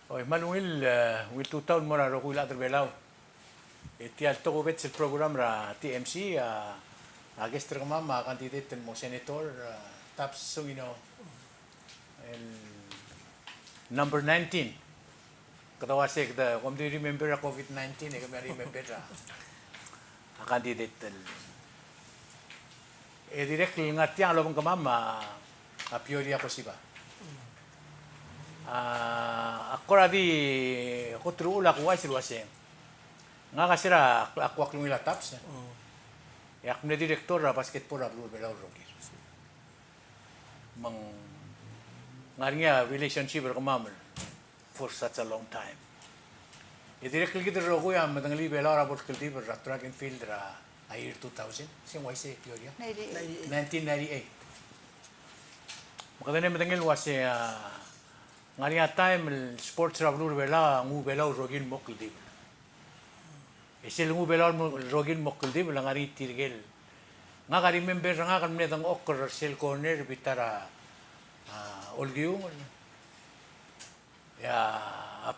Oy, malungil, wil tutaw mo na rokul at belaw. Iti alto ko bet sa program ra TMC, agestra mama candidate mo senator, taps so el number 19. Katawa siya, kung do you remember a COVID-19, kami remember a candidate. Direct nga tiyang alawang kamama, piori ako siya. Ako radi, ako truula ko wais luwaseng. Nga kasira, ako aklong ila taps. Ako na direktor ra basketball ra blue belaw rogi. Mang nga relationship ra kamama for such a long time. Direct kita rogo ya madangali belaw ra bol kulti ra track and field ra year 2000. Sing wais piori. 1998. Makadane madangil wase ngania time sports ra blue bela ngu belaw rogin mokil di. Esil ngu belaw rogin mokil di lang ari tirgel. Nga ka remember nga kan menetang okor sel corner bitara olgiung. Ya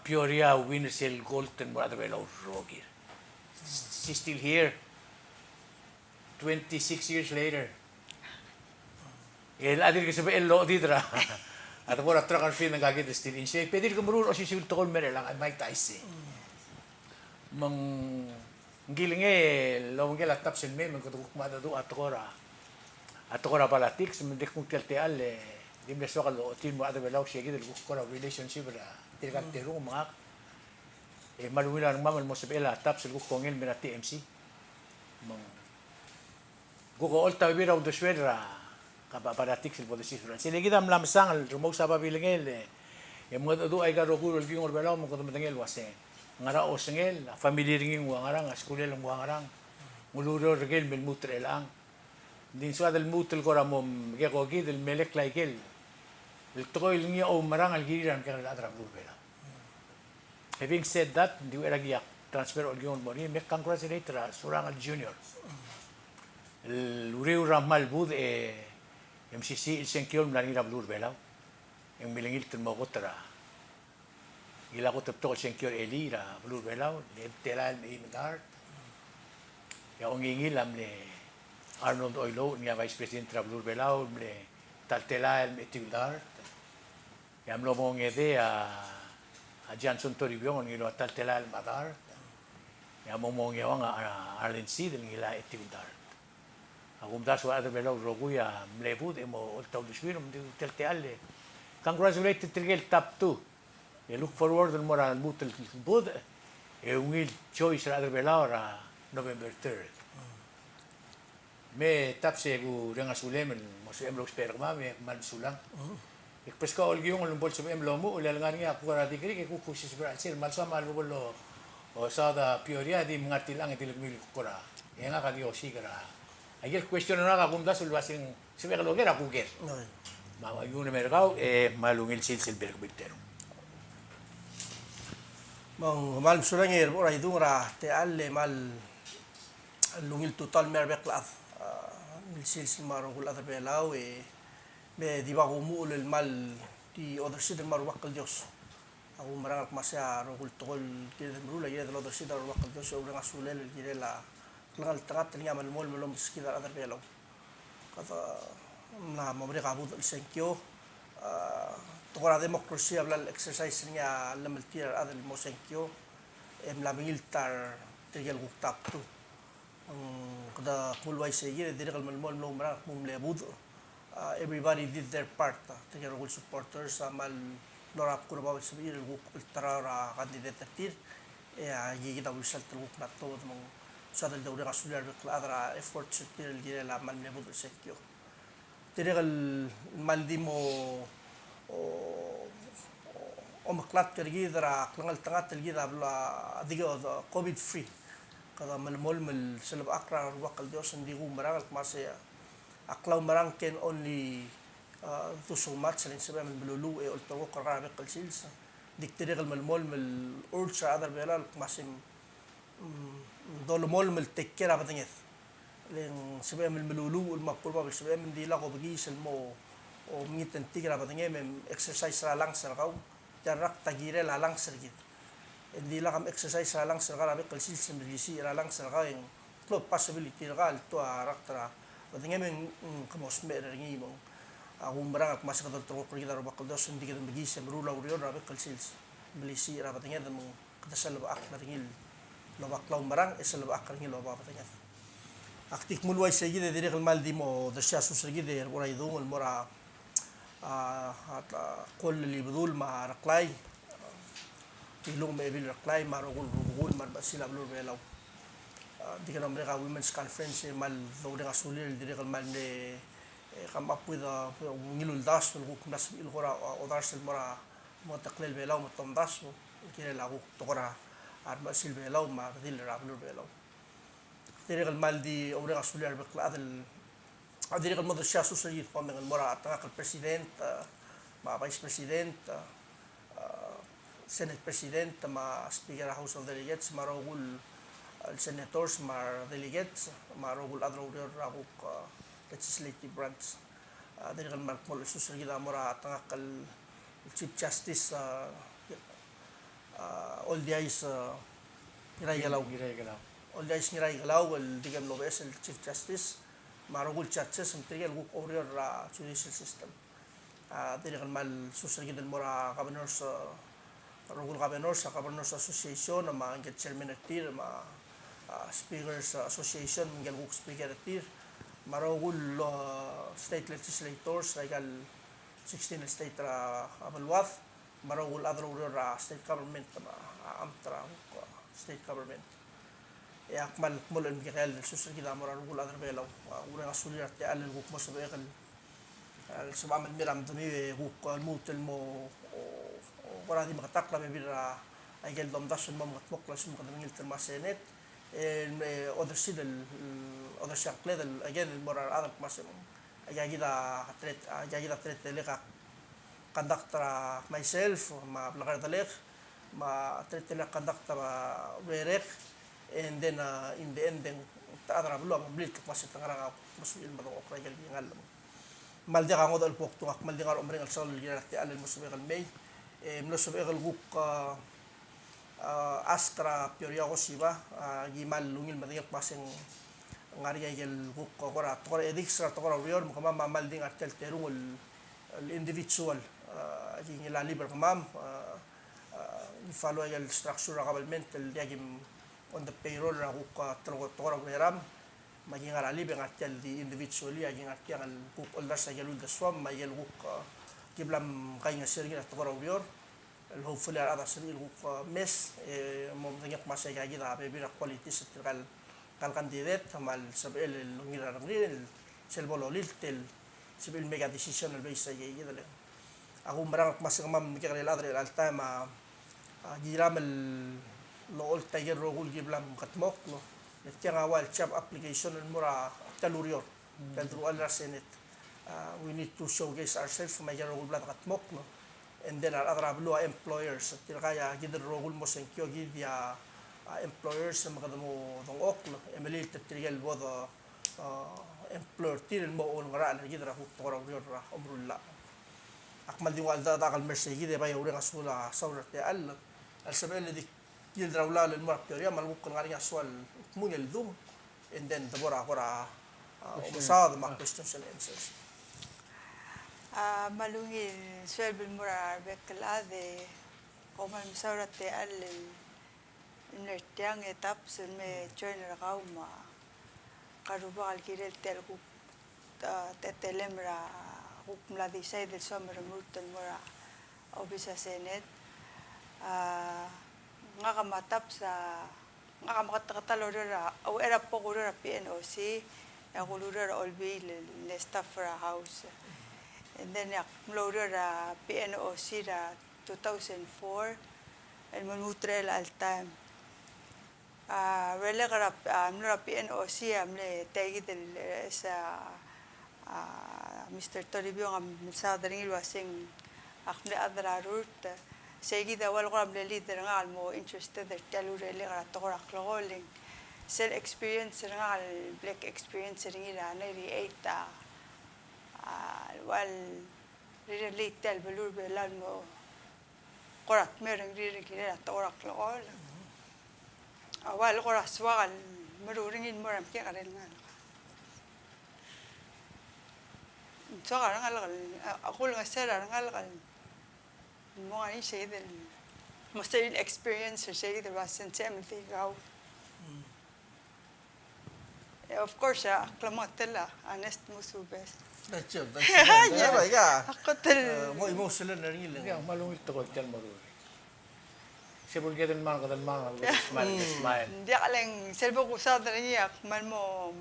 Pioria win sel golden brother belaw rogir. She's still here 26 years later. El adir ke sabi elo ditra. At mo ra track and field nagagit still in shape. Pwede ka marunong si sul tokol mere lang Mike Tyson. Mang giling lo ngela tapsen me man kutuk madadu atokora. Atokora politics men dek muktel teal dim leso kalo tin mo ada belaw siya gidel ko relationship ra. Tilkan tero mga maluwila ng mamal mo sa bela tapsen ko kongel mena TMC. Mang Gugo olta bira do swedra kapaparatik sil podesisura. Sila kita mlamsang al rumaw sa pabilingel yung mga do ay garogul ging orbelaw mo kuno matangel wase. Ngara osengel family ringing wangarang eskulel ng wangarang. Muluro regel mel mutre lang. Din so adal mutel ko ramom geko gid el melek laikel. El tokoy lingi o marang al giran kan adra burbela. Having said that, di wera giyak transfer ol ging mo ni mek congratulate ra surang al junior. El uriu ramal bud MCC Ilsenkyo mlangin na blur belaw. Yung milingil mo ko tara. Gila ko tapto Ilsenkyo Eli ra blur belaw. Tela ni Imdart. Yung ngingilam ni Arnold Oilo niya Vice President ra blur belaw ni Taltela ni Imdart. Yung lo mo ngede Johnson Toribio ngilo Taltela ni Imdart. Yung mo ngewang Arlen C del ngila Imdart. Ako mdas wa ada belaw roguya mlebud emo ultaw diswino mdi telteale. Congratulated Trigel top 2. Look forward to moral mutel bud will choice ra ada belaw ra November 3rd. Me tapse gu renga sulemen mo su emlo spero ma me man sulang. Ikpres ka olgi yung lumbol sa emlo mo ulal nga niya ako ra digri ke kukusis Brazil malsa malbolo o sa da Pioria di mga tilang itilog mil kura. Yang nga kadi osigara. Ayer question na kakumda sulwasing sibe kaloger akuger. Mawa yun na merkaw malungil silsilber kubitero. Mang mal suranger ora idung ra te alle mal lungil total merbek la mil silsil maro kul adar belaw me di ba kumu ul mal di other side maro wakal Dios. Ako marang masya ro kul tokol kide mrula ye other side ro wakal Dios ora ngasulel kide la langal takat nga malmol malom skidar adar belaw. Kata na mamre kabut Ilsenkyo tokora demokrasi ablal exercise nga lamaltir adal mo Ilsenkyo lamingil tar tigel guktap tu kada kulway sige dirgal malmol no mara mumlebud everybody did their part tigel gul supporters mal lorap ko ba sa bir guk tarara candidate tir gigi da result guk na to mo sa dal daw nga sular kladra effort sa tir dire la malmebud Ilsenkyo tigel maldi mo o maklat kergidra klangal tangat telgida bla diga covid free kada malmol mal salab akra wakal Dios hindi ko marang masaya aklaw marang can only to so much salin sabi man bululu e ultawo karami kalsils diktigal malmol mal ursa other belal masim dolmol mal tekkera batangit len sabi man bululu ul mapurba sabi man dila ko bagi salmo o mingitan tigra batangit exercise ra lang sa kaw jarak tagire lalang sergit hindi lang kam exercise lalang serga rabe kalsil sembrisi lalang serga yang club possibility ragal to arak tra patinga men kamos me ringi mo aku merang ak masuk ke toko kita roba kaldos hindi kita bagi semrula urior rabe kalsil belisi rabe patinga dan kita selba ak ringil loba klaw merang selba ak ringil loba patinga aktik mulway segide dire kalmal di mo dasya susregide ora idung mora كل اللي بذول مع رقلاي يلوم بيبيل رقلاي مع رغول مع بسيلا بلور بيلاو دي كانوا مريقا ويمنز كونفرنس مال دوري سولير دي ريقل مال ني قام اب وذ نيلو الداس والغوك ناس الغورا ودارس المرا مو تقليل بيلاو متم داس كده لاغو تقرا اربع سيل بيلاو مع ديل رابلور بيلاو دي ريقل مال دي اوريغا سولير بقلا هذه المدة السياسة سيد قام المرأة تناقل البريسيدنت مع فايس بريسيدنت سنة بريسيدنت مع سبيكر هاوس اوف ديليجيتس مع رجل السيناتورز مع ديليجيتس مع رجل أدرور راغوك legislative branch هذه المرأة مول السياسة كده مرأة تناقل الشيف جاستيس all the eyes Giraigalaw. all the eyes نرايغلاو الديجام لوبيس الشيف جاستيس marugul churches material guk orior judicial system diri kan mal susel gid mora governors rugul governors association ma get chairman tir ma speakers association ngel guk speaker tir marugul state legislators regal 16 state abalwath marugul other orior state government ma amtra state government akmal mulan bigel susul kita mora rugul adar belaw ura asulir te al guk maso begal subam miram dumi guk mut mo ora di makatakla be bira agel dom dasun mo matmokla sum kadam ngil terma senet other sidel other shakle again mora adar masem agida tret leka conductor myself ma blagar dalek ma tret leka conductor werek and then in the end then taadra blo am blit mas tangarang musul madong okra gal bingal mal dia ngod al pok tuak mal dia ngor omring al sol gira ti al musul gal may musul gal guk askra pioria osiba gimal lungil mading paseng ngari gal guk kora tokor edixra tokor rior kama mal ding atel terung el individual gi la liber kama follow el structure ragalmente el diagim on the payroll raguka tokor ram maging arali beng atel di individually aging atel al guk older sa galul da swam magel guk kiblam kay nga sirgi na tokor rior el hopefully ada sirgi guk mes mom ngak masay gagi da bebi na quality sa kal candidate mal sabel el ngira ngril sel bololil tel sibil mega decision el base gagi dale ako marang masang mam mikir adre al time giram el lo tager rogul giblam katmok no netiang awal chap application mura talurior kadru al senate we need to showcase ourselves my rogul blat katmok no and then our other blue employers tirkaya gider rogul mo senkyo gidia employers makadamo dong ok no emily tirgel bodo employer tir mo on ngara al gider ko torogrior umrulla akmal di wal da kal merse gide bay ure kasula sawrate al sabel di يلدرا ولا للمركب ما ممكن غير سؤال مو يلزم and then the bora ومصاد مع questions and answers malungi suel bilmura bekla de como misaurate al nertiang etaps me joiner gauma karuba al kirel telgu tetelemra hukmla di say del somer mutel mura obisa senet ngakamatap sa ngakamakatakalorera o era pogorera PNOC agulurera olbi le staff house and then aklorera PNOC ra 2004 el manutrel al time relegara amra PNOC amle tegi del esa Mr. Toribio am sa daring wasing akle adra root seguida wal qram le leader ngal mo interested der talure le gara tokora kloling sel experience ngal black experience ringira 98 wal really tel belur belal mo korat mereng ri kire torak lool awal korat swal meruringin moram ke karen ngal so karang ngal ako lang sera ngal kal mo ani say del mo say experience say the was sentimenti gaw of course klamatela honest mo subes That's it. Yeah. ako tel Mo emotional na rin Hindi, lang. ang malungit ako dyan marunong. Siya bulga din mga kadalmang, smile. Hindi ka lang, selbo ko sa niya, man mo,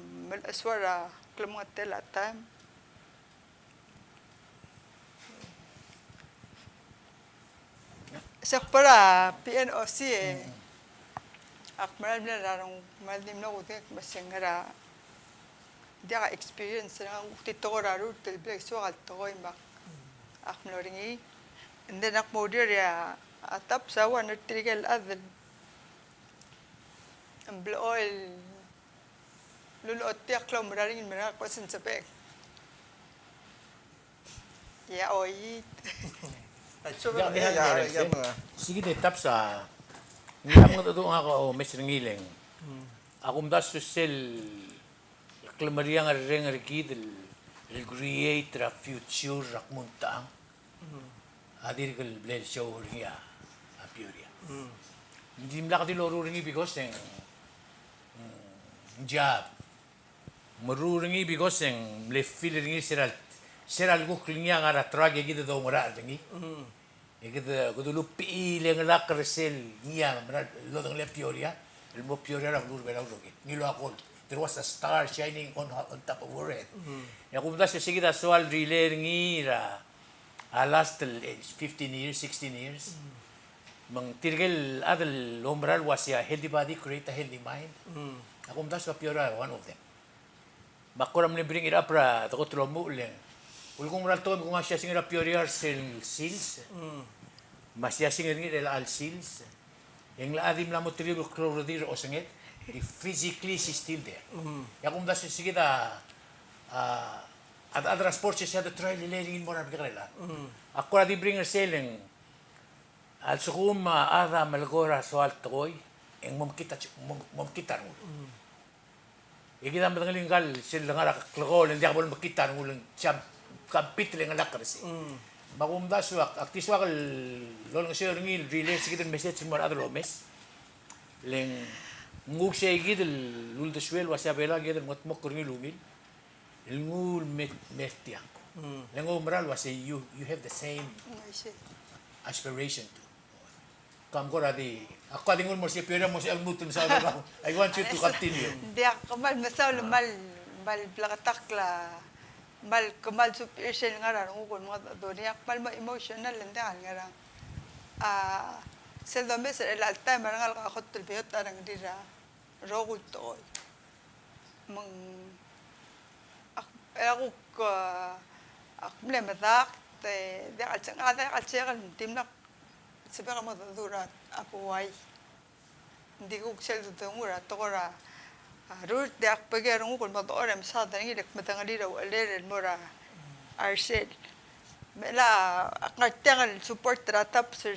aswara, klamotel at time. Sa para, PNOC ak maral na larong, malim na kutik, masangara, hindi ka experience na tito ko raro, tilblag, so kaltoy, mak, ak maloringi. And then ak moder ya, atap sa one or trigal adal. Ang oil, luluot tiyak lang maraming mga kwasin sa pek. Ya, oy. So, Diyan, sige de tap sa ngam nga to nga ko mes ngiling. Ako mdas to sel klamariang reng rekid el create a future rakmunta. Adir kal blel show ringa a puria. Hindi mla ka diloro ringi because ng job. Maruringi because ng le feel ringi seral go klinya nga ratrag gid do mara ringi. Ikita kudu lupi le nga kresel niya mara lo dang le puria. El mo puria ra lur bela ulogi. Nilo ako. There was a star shining on top of her head. Ya kumda sa sige da soal relay ringi ra. Last 15 years, 16 years. Mang tirgel adal umbral was a healthy body, create a healthy mind. Ako mdas ka piora, one of them. Bakuram ni bring it up ra, tako tromo uling. Ulkong moral to, kung siya singira piora sils. Masya singira al sils. Yung laadim la mo tribo chlorodir o singit. Physically, she's still there. Ako mdas sige da, at other sports siya da try lileringin mo na bigla. Ako na di bringer selling. Also kung maara malgora so alto koy, ang mamkita mo. Ikita mo ng linggal sila nga klakol, hindi ako makita ng ulang siyam kapit lang ang lakas. Makumda suwak, aktiswak lolong siya ringil, relay sige din message mo other omes. Leng ngug siya igid lulda swel wasya bela gid mo ringil umil. Ilngul mestiang. Lengo moral was you have the same aspiration to. Kam ko radi. Ako adingol mo si pera mo si almutum sa ako. I want you to continue. Hindi ako mal masaw mal plakatakla mal kamal superior nga ran ukon mga doni ak mal ma emotional hindi nga ran. Sa dami sa el time marangal ka ako tulbiyot arang dira rogul to. Mang ako mle madak te de al tsang timnak sabi ka mo durat apuway hindi ko sel tungura tokora root de ak pagerong ko mo oram sa dang ilek matangali raw aleren mora arsel mela aknartangal support ratap sa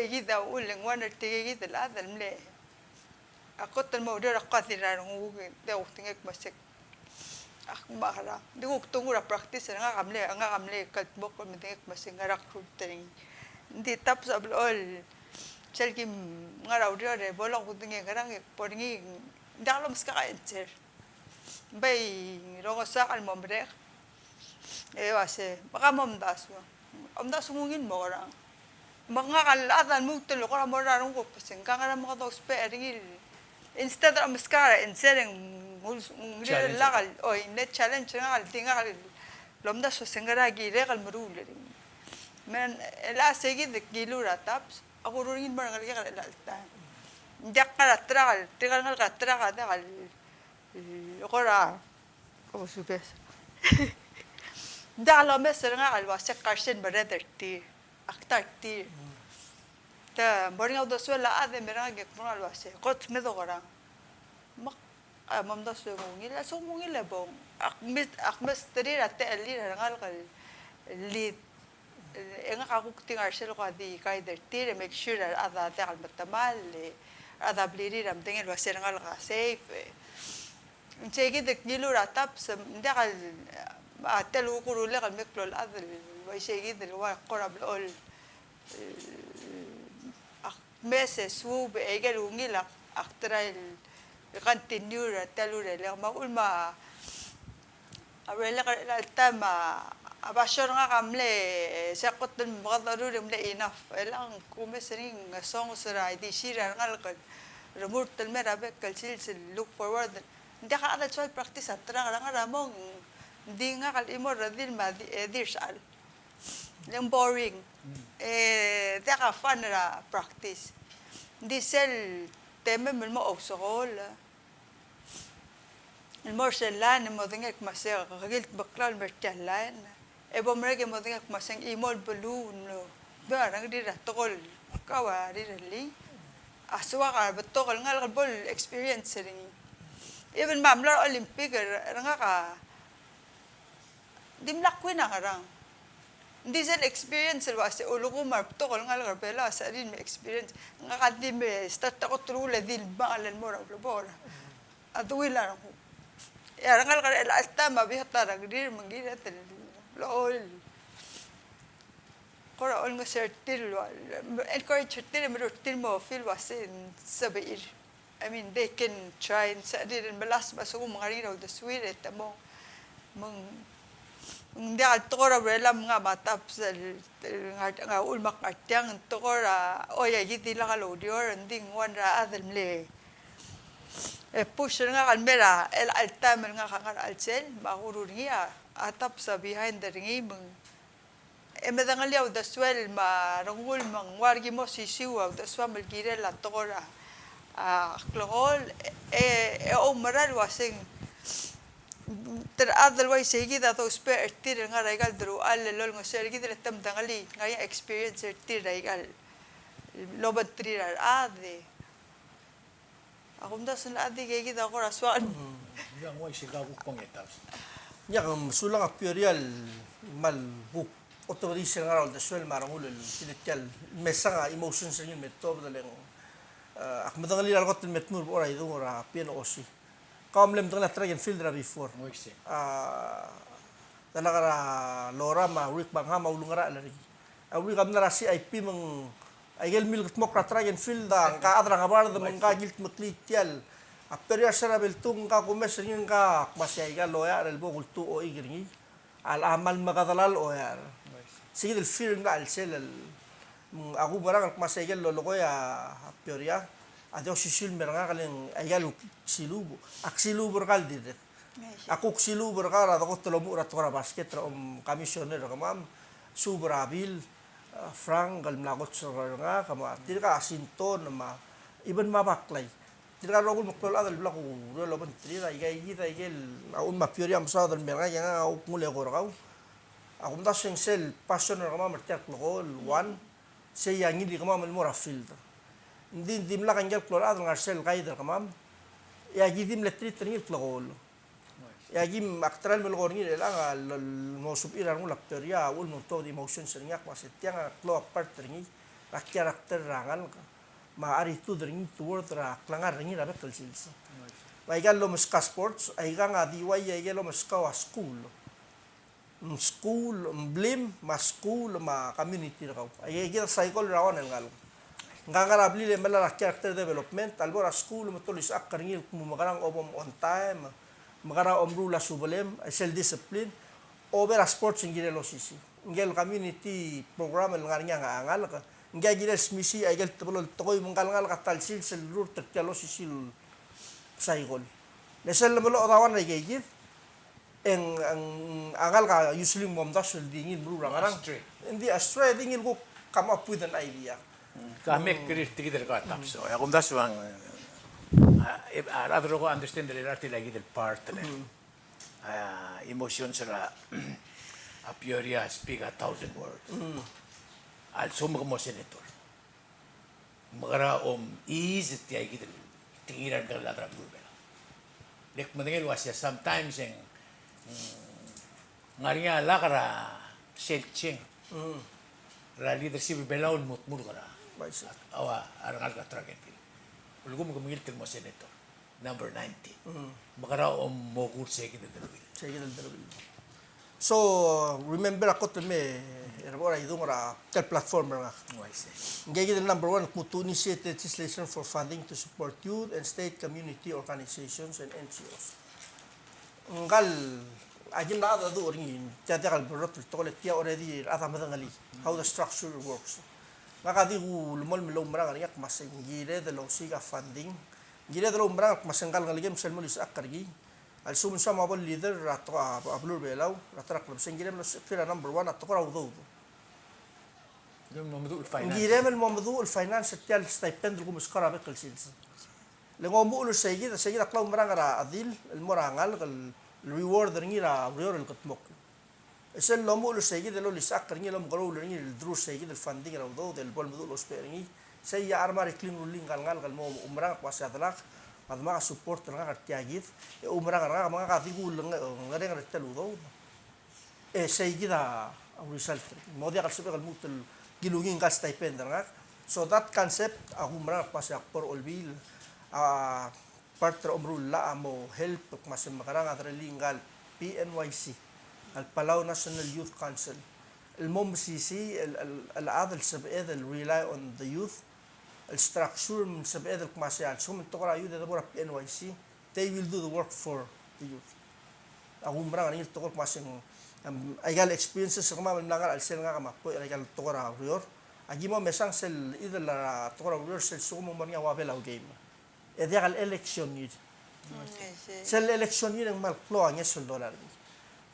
gida uling one or tigid la dal mle ako tan mo dira qatira ng de uktingek masek ak mahara di ko tungura practice nga kamle kaltmo ko medek masingarak rutering di tap sa all selki ngaraw dire bola ko tinge garang poringi dalom ska enter bay rongo sa kal mombre wase baka momdas ngungin mo orang mga kalatan mo tulo ko mo rarong ko pasing kangara mo ka to sparing instead of mascara and setting lakal o net challenge nga kal tinga kal lomda so singara gire kal marul men la segi de gilura taps ako rin barang kal kal alta dak kal trakal tikal kal trakal da kal okora o supes da lo meser nga kal wasa karsen brother ti aktar ti ta boring out do suela ade merang ge kronal wasa kot medo gora mak mamda so ngila so ngila bong akmis teri ate ali rangal kal lead nga kakukting arselo ka di kaider tire make sure ada te al matamal ada bliri ram tingel wasir ngal ka safe Chegi de nilu ratap sa hindi kal atelu kurule kal meklol adel wa chegi de wa korab ol meses wu be egel ungila aktral continue telure le ma ulma awela kal tama abasyon nga kamle sakot dun makadaru mle enough elang kumesring song sara di shira ngal kal remur telme rabe kalsil look forward hindi ka ada choy practice at nga ramong hindi nga kal imo radil ma dirsal yung boring di ka fun ra practice hindi sel teme mo obsokol المرسلان مودنك مسير قلت بقلال مرتلان ابو مرق مودنك مسين ايمول بلون بارن دي تقول كواري لي اسوا بتقول نgal bol experience ring even mamlar olympic nga ka dimlak ko na karang hindi sel experience was ulo ko mar tokol ngal bela sa rin me experience nga kadli me start ko trule dil balan mo ra bora adwila ko ngal ka alta mabihta ragdir mangira tel lol kora ol nga certil encourage certil mo feel was in sabair I mean they can try and sa din malas baso mga rino the sweet et mo hindi al tokora bela mga matap sa nga ulmak atyang tokora oya giti la kalodior nding wanra adalmle push nga kalmera el altam nga kangar alsel makururiya atap sa behind the ring mong emedangalyaw the swell marangul mang wargi mo sisiwa the swam gire la tokora klogol o maral wasing ter otherwise sige da to spare tir nga regal dru al lol nga sergi der tam dangali nga experience tir regal lobat trirar ade akumda sun adi gegi da ko raswan Yang way sigaw ko pang etaps. nya kam sulang aperial mal buk otorisel nga ol swel marangul tinityal mesanga emotions rin metto daleng akmadang lilal ko metmur ora idung ora piano osi kamlem tang track and field ra before Moy si. talakara lora ma week bang ha maulungara lari awi kam na si IP mang ayel mil tmok ra track and field da ka adra nga bar da mang ka gilt maklitial aperial sara beltung ka kumes rin ka masay ga loya rel bo kultu o igringi al amal magadalal o yar sige del film nga al sel aku barang masay ga lolo ko ya aperia ado sisil meranga kaleng ayal silubo aksilubo kal dide aku silubo kara ko tolomu ra tora basket ra commissioner ka mam subrabil frank gal mlagot sa nga kama dir ka asinton ma iban mabaklay dir ka rogol mokol adal blako lo ban trira igay gita igel aun ma peria amsa dal meranga nga au mule ko raw aku mta sel passion ra kama mertiak lokol one say yang hindi kama malmora field hindi dimla kanjal klorado ng arsel kaider kamam ya gidim letrit ringil klagol ya gim aktral mel gorni la mo supira ng lakteria ul mo to emotion sa ringak masetya nga klo apart ringi la karakter rangal maari tu ringi toward ra klangar ringi ra betul sils ay gallo muska sports ay nga diway ay gallo muska school school blim ma school ma community raw ay gita cycle rawan ang galo ngangarabli le mala character development albora school mo tulis akaringil mo magarang obom on time magara omrula subalem self discipline over sports ngire lo sisi ngel community program ng nga angal ka ngel gile smisi ay gel tbolo tokoy manggal ka talsil sel rur tertalo sisi saigol lesel mo lo rawan ay gigit ang angal ka usually momdas dingin bro rangarang hindi astray dingil ko come up with an idea Kami kritik del ka taps. So akum das wang rather ko understand the rati lagi del part le. Emotions ra apioria speak 1,000 words. Also mo senator. Magara is it ay gid tingiran ka la trabu bela. Lek madengel wasya sometimes ngariya la kara selching. Ra leadership belaon mut kara. Baisa. Awa arangal ka track and field. Ulugum kumingil mo senator. Number 90. Makara mo kurse kita dalawil. Sige dal dalawil. So remember ako to me era idung ra tel platform nga. Ngegi the number 1 to initiate legislation for funding to support youth and state community organizations and NGOs. Ngal ajin na ado ring tata kal borot to le tia already ata madangali how the structure works. Ngakadi ku lumol milom marang yak mas ngire the lo siga funding. Ngire the lo marang mas ngal ngaligem selmolis akargi. Al sumun sa mabol leader rato ablur belaw ratrak lam singire lo fira number 1 at ko raw do. Yung mamadu finance. Ngire men mamadu el finance tial stipend ko muskara bekal sils. Lengo mo ulo sayid klaw marang ra adil el morangal kal reward ngira rior el katmok. Esel lo mo ulo sayid lo lisak ngira lo mgaro ngira el drus sayid el funding raw do del bol mudu lo speringi say ya armar clean ruling ngal mo umrang kwasa dalak pad mga support nga tiagit umrang nga mga katigul nga nga telu do. Say gida ang result mo dia kalsebe kal mutel gilungin ka stipend nga. So that concept umrang kwasa por olbil part umrulla mo help mas makarang at relingal PNYC al Palau National Youth Council el MOMCC el adel sabed el rely on the youth el structure من sabed el kmasyan so من tokora youth the PNYC they will do the work for the youth umrang ni tokor kmasing aygal experiences kama mlangar al sel nga kama po aygal tokora rior agi mo mesang sel either la tokora rior sel so mo manya wabela game dia kal election ni sel election ni ng malklo ang $10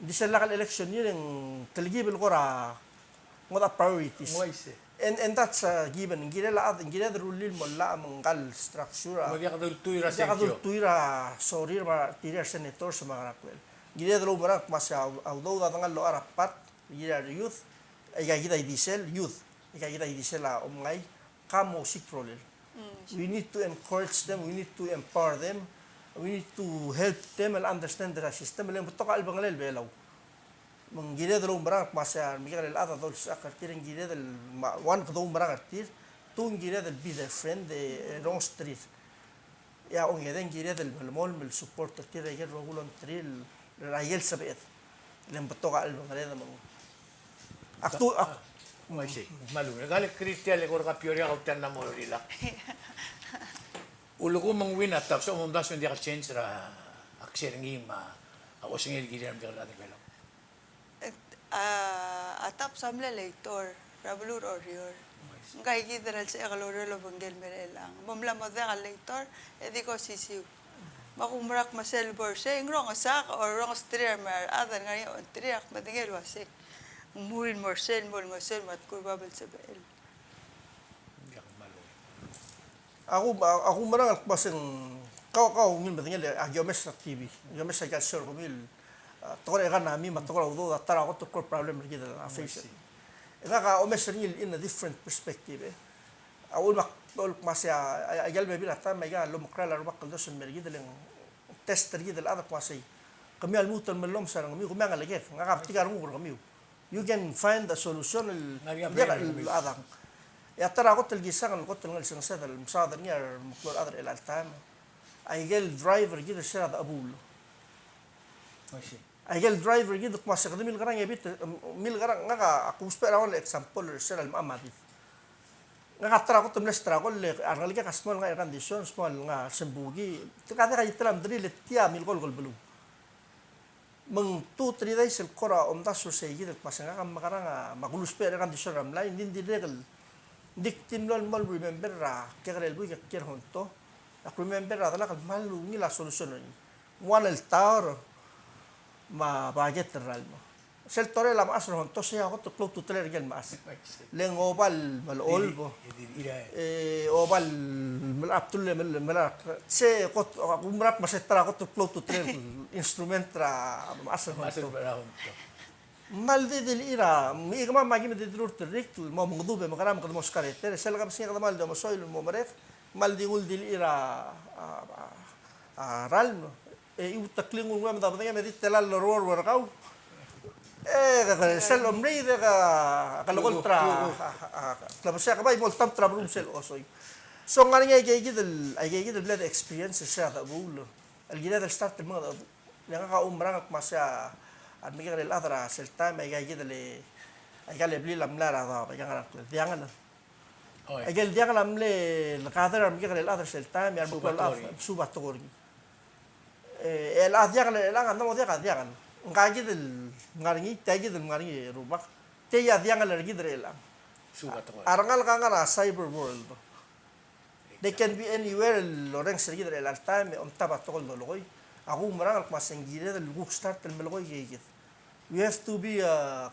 di sel kal election ni ng teligibel kora ngoda priorities and that's given ngire la ad ngire the rule mo la manggal structure Mo dia kadul tuira dia kadul senkyo. tuira sorry ma tirir senator sa mga rakwel ngire the mara mas audo da ngal lo arapat ngire youth ay gida diesel youth ay gida diesel la umngay kamo sikrolel. We need to encourage them, we need to empower them, we need to help them and understand the system. Alam mo to ka albang lel belaw. Mang gire dalo marang masya migral ata dol sa kartiring gire del one ko marang artir, tu gire del be their friend the wrong street. Ya on gire gire del mol mil support artir gire regulon tril rayel sabet. Alam mo to ka albang lel mang aktu Malu. Gali Christian le kor ka piori ka utan na mo rila. Ulo ko mang win atap so mong daso hindi ka change ra aksyer ngi ma awas ngi gidi am dala belo. Atap samle leitor rabulur orior. Ngai gideral sa kaloro lo bangel merelang. Mamla mo da leitor edi ko sisiu. Makumrak masel borse ngrong sak or wrong streer mer adan ngani on triak madingel wasik. Murin morsel mat kurbabel sa bel. Ako marang paseng kau ngin batingel agyomes sa TV. Agyomes sa gasor ko mil. Tokor kan nami matokor udo tara ko tokor problem lagi na face. Ega ka omes ngil in a different perspective. Awul mak tol masya agal be bila ta mega lo mukral ro bakal dos mergi deleng test lagi del ada kwasay. Kami almutan melom sarang kami kumanga lagi. Ngaka tigar ngur kami. You can find a solution الأذى. يا ترى قلت الجيسان قلت الجيسان سهل المصادر نير مقلول أذر إلى التام. أيجل درايفر جد الشارع أبول. أيجل درايفر جد ما استخدم الجران يبيت ميل جران نجا أكو سبير أول إكسامبل الشارع المأمدي. نجا ترى قلت من الشارع قل لك أنا لقيت اسمه نجا كانديشن اسمه نجا سمبوجي تكاد كاي تلام دري لتيا ميل قل بلو. Meng 2-3 days el kora om da so segi del pasanga kam makaranga magulus pe kan disor ram lain din di regel diktin lol mal remember ra kerel bu ker honto ak remember ra kal malu ni la solution ni wan el tar ma baget ralmo sel tore la mas honto se ako to close to tler gel mas len obal mal olbo obal mal aptul mal se kot umrat masetra ko to close to tler instrument ra mas honto mal de del ira mi kama magi de dur trik mo mngdube makaram kad mos karete sel kam sin kad mal de mo soil mo maref mal di ul del ira ralmo e u taklingul ngam da badanga me dit telal ror war kaw sel omri de kalokol tra klabasya kabay moltam tra brum sel osoy. So nga nga ay bled experience siya da bulo. Algida del start mo da nga ka umrang masya at mi el adra sel time ay le ay gale bli lamlara da ay nga diangan. Oy. Ay gel diangan lamle nakadra mi el adra sel time yar mo subatori. El adyagan el angan no diagan. Ngaji del ngaringi tagi del ngaringi rubak te ya diang al lagi del lang Subat ako. arangal ka nga na cyber world they can be anywhere loreng sergi del al time on tabat to no logoy ako marang mas ngire del guk start del melogoy gigit we have to be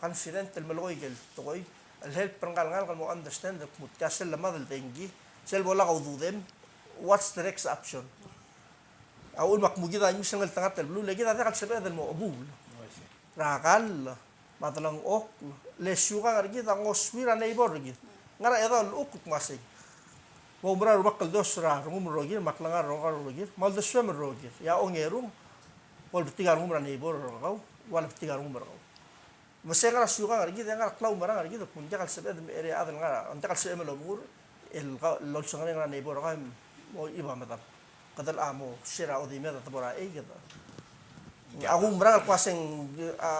confident del melogoy gel to koy al help prangal ngal mo understand the mutkasel lama del dengi sel bola ka ududem what's the next option أول ما كمجي ده يمشي نقل تغطي البلو لقيت هذا قال شباب هذا المقبول راقل مثلا أوك لشوغا رجيت أنغوس وير أنا يبور رجيت نرى إذا الأوك ماسي ومرة ربك الدوس را رغم الروجير مكلنا رجيت مال دسوة من الروجير يا أونيرو ولا بتيجي رغم راني يبور رغاو ولا بتيجي رغم رغاو مسي نرى شوغا رجيت نرى كلاو مرة رجيت كون جال شباب إري هذا نرى أنت قال شيء من الأمور اللي شغالين راني يبور رغاو مو يبغى مثلا kadal amo sira o di meda tabora e gada aku marang kwaseng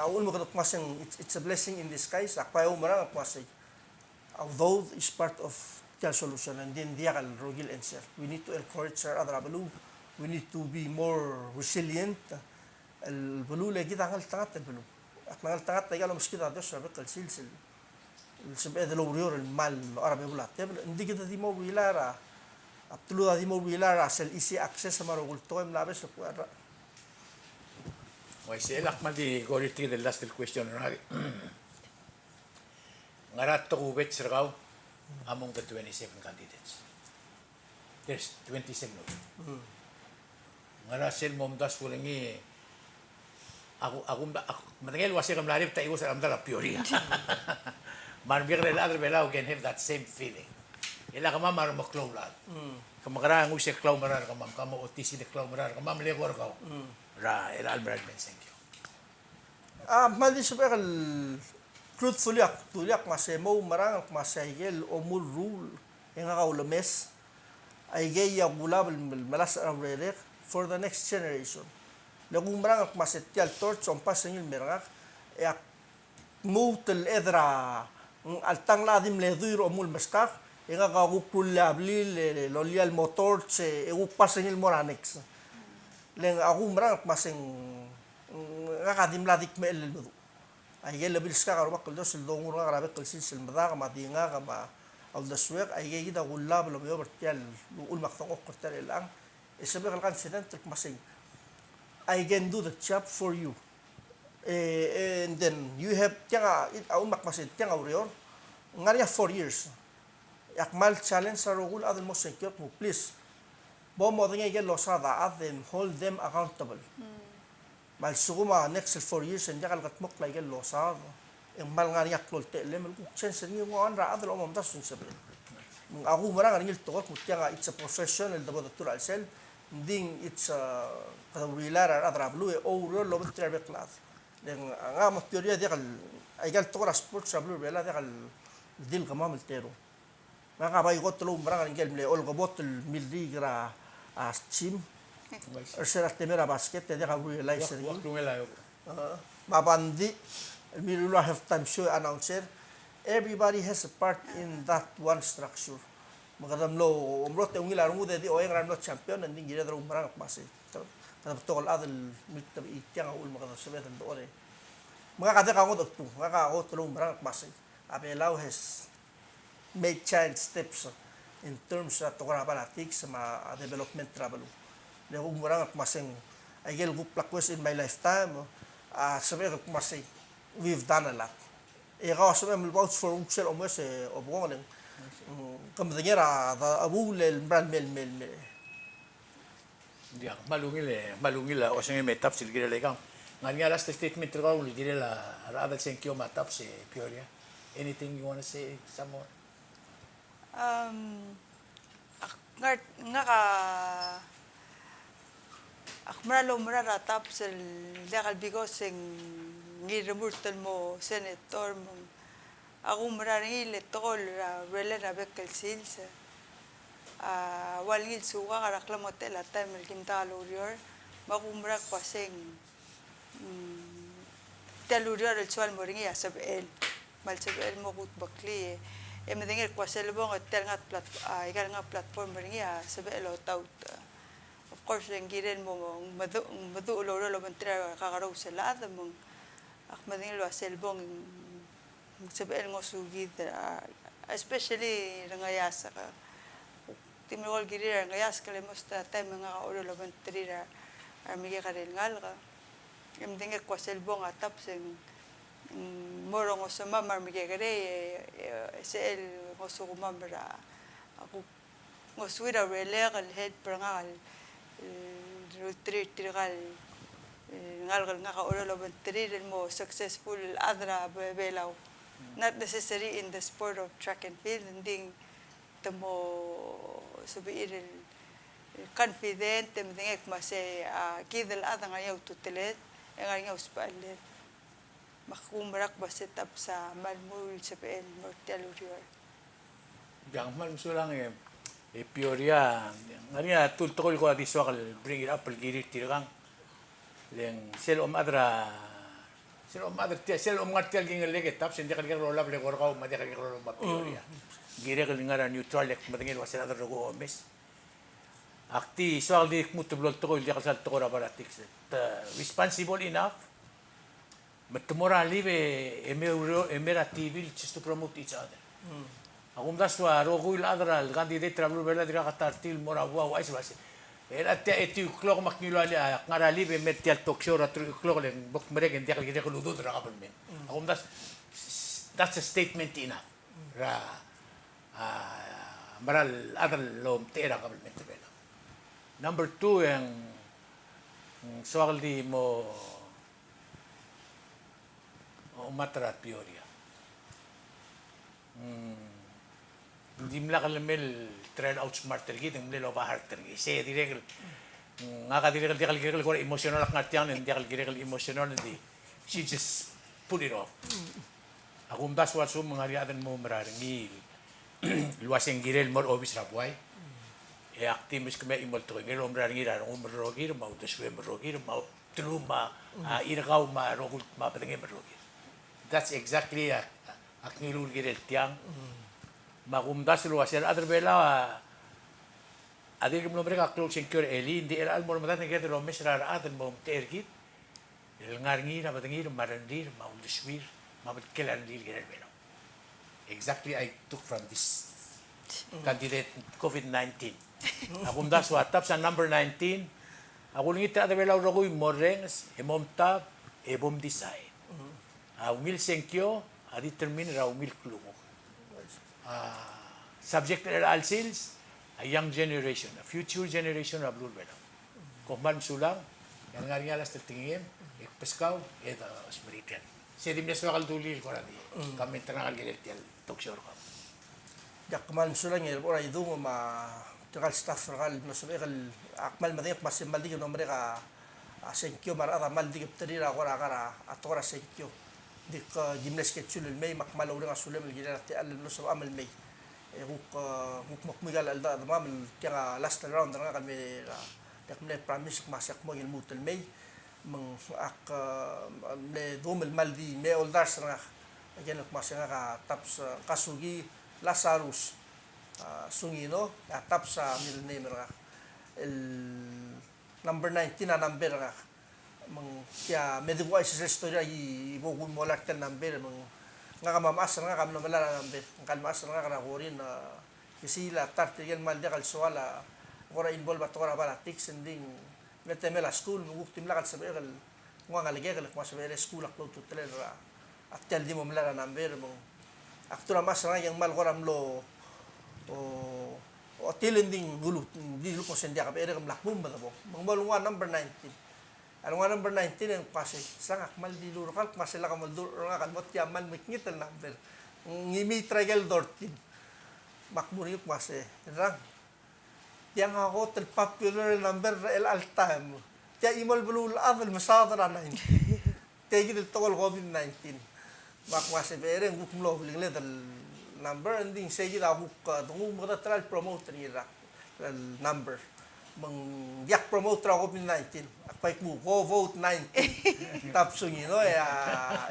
awul mo kadal kwaseng it's a blessing in disguise akpa o marang kwaseng although is part of the solution and then dia kal rogil answer we need to encourage our other balu we need to be more resilient el balu lagi tangal tangat el balu akngal tangat tagal muskida dos sabik el silsil السبب لو ريور المال العربي ولا تبل عندي كده دي مو ويلارا Aptulu tadi mau bilang asal isi akses sama rogul to em labe so kuara. Wai se lak madi gorit ti del last question ragi. Ngarat to ubet sergau among the 27 candidates. There's 27 of them. Ngarat sel momdas pulingi aku matangel wasi kam larip ta iwas am dala pioria. Man bir del other belau can have that same feeling. Ila kama mar mo klawlad. Kamakara ngu se klaw marar kamam kamo otisi de klaw marar kamam legor kaw. Ra ila albrad ben thank you. Mali sebekal tuliak masemo marang masayel omul rule yang akaw lemes ay gay ya gulab malas arrelek for the next generation. Lagu marang masetial torch on pasengil merang ya mutel edra altang ladim ledur omul meskaf yang aku kuliah beli lolial motor se aku pasang il moranex leng aku merang pasang ngakadim ladik mel lu ay gel bil ska garba kul dos dongur garba kul sil madaga madinga kama au daswek ay gida gulab lo yo bertial ul maqtong okter elang isabel kan accident pasang I can do the job for you and then you have tianga au mak pasang tianga urior ngaria 4 years Akmal challenge sa rogul adel mo secure mo please. Bo mo nga igel losada at then hold them accountable. Mal suguma next 4 years and yakal katmok la igel losada. Ang mal nga niya klol te lem ku sense ni mo anra adel mo das sun sabi. Aku marang ngil to ko tianga it's a professional the natural cell. Ding it's a kawilara adra blue o lo betre class. Deng nga mo teoria diakal igel to sports sa blue bela diakal dil kamam tero. Nakabay ko tulong marang ngel mle ol gobot mildi gra chim Ersera temera basket te ka realize Wak lumelayo. mabandi milula have time show announcer everybody has a part in that one structure magadam lo umrot te ungila rungu de o yang ram champion and ngira dro marang pasi kada tol adal mitab ityang ul magadam sabet do ore mga kada ka ngodot tu nga ka tulong marang pasi apelaw has made child steps in terms of politics sama development travel. Dia umurang masing I get good plakwes in my lifetime. Sabi ko masing we've done a lot. Ikaw sabi mo vouch for uksel omes obong ng kamdengera da abul el brand mel. Dia malungil o sing metap sil gire lekang. Nganya last statement ko ul gire la rather thank you matap si Pioria. Anything you want to say some more? Nga ka akmara lo mara ratap sel dakal bigo sing ngiramurtal mo senator mo ako mararing ilit tol rela na bekal sils walngil suga karakla motel atay melkim talurior makumrak paseng talurior el sual moringi asab el malsabel mo kut bakli emedengel kwaselbong tel ngat ikan nga platform moringi asabel otaut of course ang giren mo madu ulo lo mantra kakaraw sa lahat mong akmadingil waselbong sabel ngo sugid especially ngayasa ka timol girir ngayas kalemos ta tay mga ulo lo mantra armige karel ngal ka emdengel kwaselbong atap sing moro ngo sa mamar mige kare sel ngo su mamra ako ngo suira rele kal head prangal retreat tigal ngalgal nga ka ulo lo mantra mo successful adra belaw not necessary in the sport of track and field ending tamo subiir confident temdengek mase kidal ada ngayaw tutelet ngayaw spalet makumrak baset up sa malmul sa PN mortalurior Yang man sulang Peoria ngariya tultol ko di swakal bring it up girit tirang leng sel adra sel ngartel ging lege tap sen dekal rola ble gorka ma dekal rola ma Peoria gire kal ngara neutral ek madengel wasel adra go mes akti swal di mutublol to dekal sal to ra baratix responsible enough but tomorrow live emera TV just to promote each other Akum daswa rogul adral candidate travel bela dira katartil mora wa ais basi era te etu klok maknilo ali ngara live mertial toksho ratru klok le bok merek dia kali ko ludo dra kapal men akum that's a statement enough ra maral adal lom tera kapal men bela number 2 yang soal di mo umatra Peoria hindi mo kalamel trail out smarter gid hindi lo baharter gi se direk nga ka direk ko emotional ak ngatian hindi ka emotional hindi she just put it off ako das wa sum mga riadan mo mararingi luaseng girel mor obis rabway e actimis kame imol to ngelo mararingi ra umrogir mau deswe mrogir mau truma iragaw ma rogul ma patengi mrogir that's exactly aknilul girel tiang magumdas lo hacer adrbela adir mo mereka close secure eli di el almor madat ngeter lo mesrar aden mo tergit el ngarngi na batengir marandir ma undiswir ma kelan dil gerel belo exactly I took from this candidate COVID-19 agumdas wa tap sa number 19 ako ngita adrbela rogoy morengs emom tap ebom decide umil senkyo a determine ra umil klumo subject al sales a young generation, a future generation of Blue Bell. Kung man sulang, yang nga alas tingin, pescaw, ito, smeritan. Siya din niya suwakal dulil ko radi. Kami tanakal gilit yan, tuksyor ko. Jak man sulang ora idu ma takal staff rakal masubekal akmal madayak mas maldig no mereka senkyo marada maldig tadira ora kara atora senkyo dik gimnas ke chulul may makmal ora sulam gila ti al no so amal may huk makmigal al da mam kaya last round nga kami dak me promise masak mo gil mutel may mang ak le domel maldi me oldars nga again masanga ka taps kasugi Lazarus sungino atap sa middle name ra el number 19 na number ra mang kya medwa isa story ay ibugun mo lang ten number mang nga kamamas nga kam na mala number kalmas nga kana korin na kisila tartigan mal de kalsuala ora involve at ora bala tix ending metemela school nguktim lakal sa begal nga ngalige kal mas bere school aklo tutel ra at tel di mo mala number mo aktura mas nga yang mal koram lo o tilending gulut di lu ko sendia ka pere kam lakmum ba bo mangbalunga number 19 ano nga number 19 ang kasi sangak mal di lu kal mas la kam dur nga kan mot yaman mikngitel number ngimi trigal dortin makmuri ko mas rang yang ako tel popular number el altam kaya imol bulul avel masadra na take it to COVID-19. Bakwas bere nguk mlo lingle dal number ending say kita nguk tungu mata tral promote ni rak number mang yak promote ra COVID-19 akpai ku go vote 19 tap sungi no ya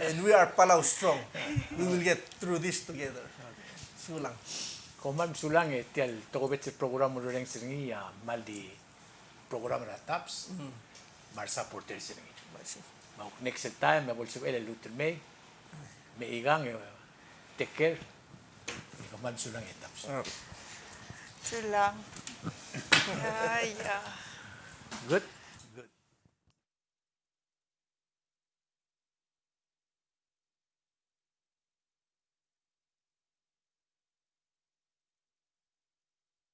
and we are Palau strong. We will get through this together. Sulang. Koman sulang tial toko bet program mo ring singi ya maldi program na taps. Marsa porter singi. Next time I will say Luton May. May igang take care. Koman sulang taps. Sulang. Ay, Good.